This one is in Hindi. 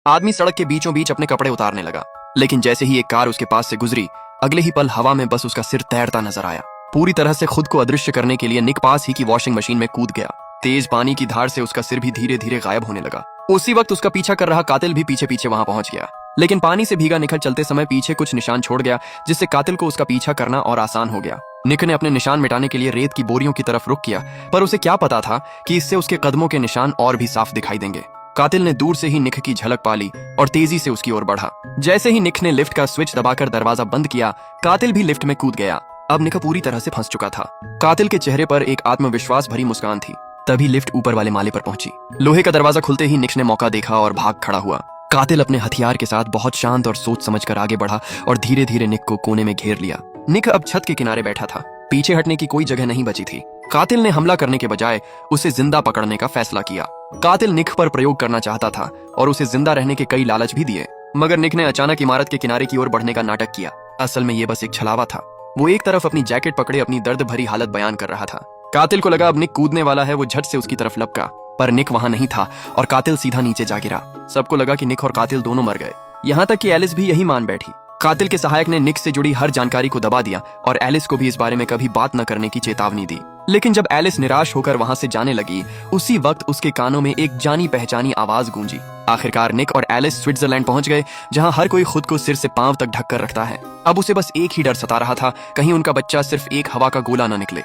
आदमी सड़क के बीचों बीच अपने कपड़े उतारने लगा, लेकिन जैसे ही एक कार उसके पास से गुजरी, अगले ही पल हवा में बस उसका सिर तैरता नजर आया। पूरी तरह से खुद को अदृश्य करने के लिए निक पास ही की वॉशिंग मशीन में कूद गया। तेज पानी की धार से उसका सिर भी धीरे धीरे गायब होने लगा। उसी वक्त उसका पीछा कर रहा कातिल भी पीछे पीछे वहां पहुंच गया, लेकिन पानी से भीगा निकल चलते समय पीछे कुछ निशान छोड़ गया, जिससे कातिल को उसका पीछा करना और आसान हो गया। निक ने अपने निशान मिटाने के लिए रेत की बोरियों की तरफ रुख किया, पर उसे क्या पता था कि इससे उसके कदमों के निशान और भी साफ दिखाई देंगे। कातिल ने दूर से ही निक की झलक पा ली और तेजी से उसकी ओर बढ़ा। जैसे ही निक ने लिफ्ट का स्विच दबाकर दरवाजा बंद किया, कातिल भी लिफ्ट में कूद गया। अब निक पूरी तरह से फंस चुका था। कातिल के चेहरे पर एक आत्मविश्वास भरी मुस्कान थी। तभी लिफ्ट ऊपर वाले माले पर पहुंची। लोहे का दरवाजा खुलते ही निक ने मौका देखा और भाग खड़ा हुआ। कातिल अपने हथियार के साथ बहुत शांत और सोच समझकर आगे बढ़ा और धीरे धीरे निक को कोने में घेर लिया। निक अब छत के किनारे बैठा था। पीछे हटने की कोई जगह नहीं बची थी। कातिल ने हमला करने के बजाय उसे जिंदा पकड़ने का फैसला किया। कातिल निक पर प्रयोग करना चाहता था और उसे जिंदा रहने के कई लालच भी दिए, मगर निक ने अचानक इमारत के किनारे की ओर बढ़ने का नाटक किया। असल में ये बस एक छलावा था। वो एक तरफ अपनी जैकेट पकड़े अपनी दर्द भरी हालत बयान कर रहा था। कातिल को लगा अब निक कूदने वाला है। वो झट से उसकी तरफ लपका, पर निक वहां नहीं था और कातिल सीधा नीचे जा गिरा। सबको लगा कि निक और कातिल दोनों मर गए। यहाँ तक कि एलिस भी यही मान बैठी। कातिल के सहायक ने निक से जुड़ी हर जानकारी को दबा दिया और एलिस को भी इस बारे में कभी बात न करने की चेतावनी दी। लेकिन जब एलिस निराश होकर वहां से जाने लगी, उसी वक्त उसके कानों में एक जानी पहचानी आवाज गूंजी। आखिरकार निक और एलिस स्विट्जरलैंड पहुंच गए, जहां हर कोई खुद को सिर से पांव तक ढककर रखता है। अब उसे बस एक ही डर सता रहा था, कहीं उनका बच्चा सिर्फ एक हवा का गोला न निकले।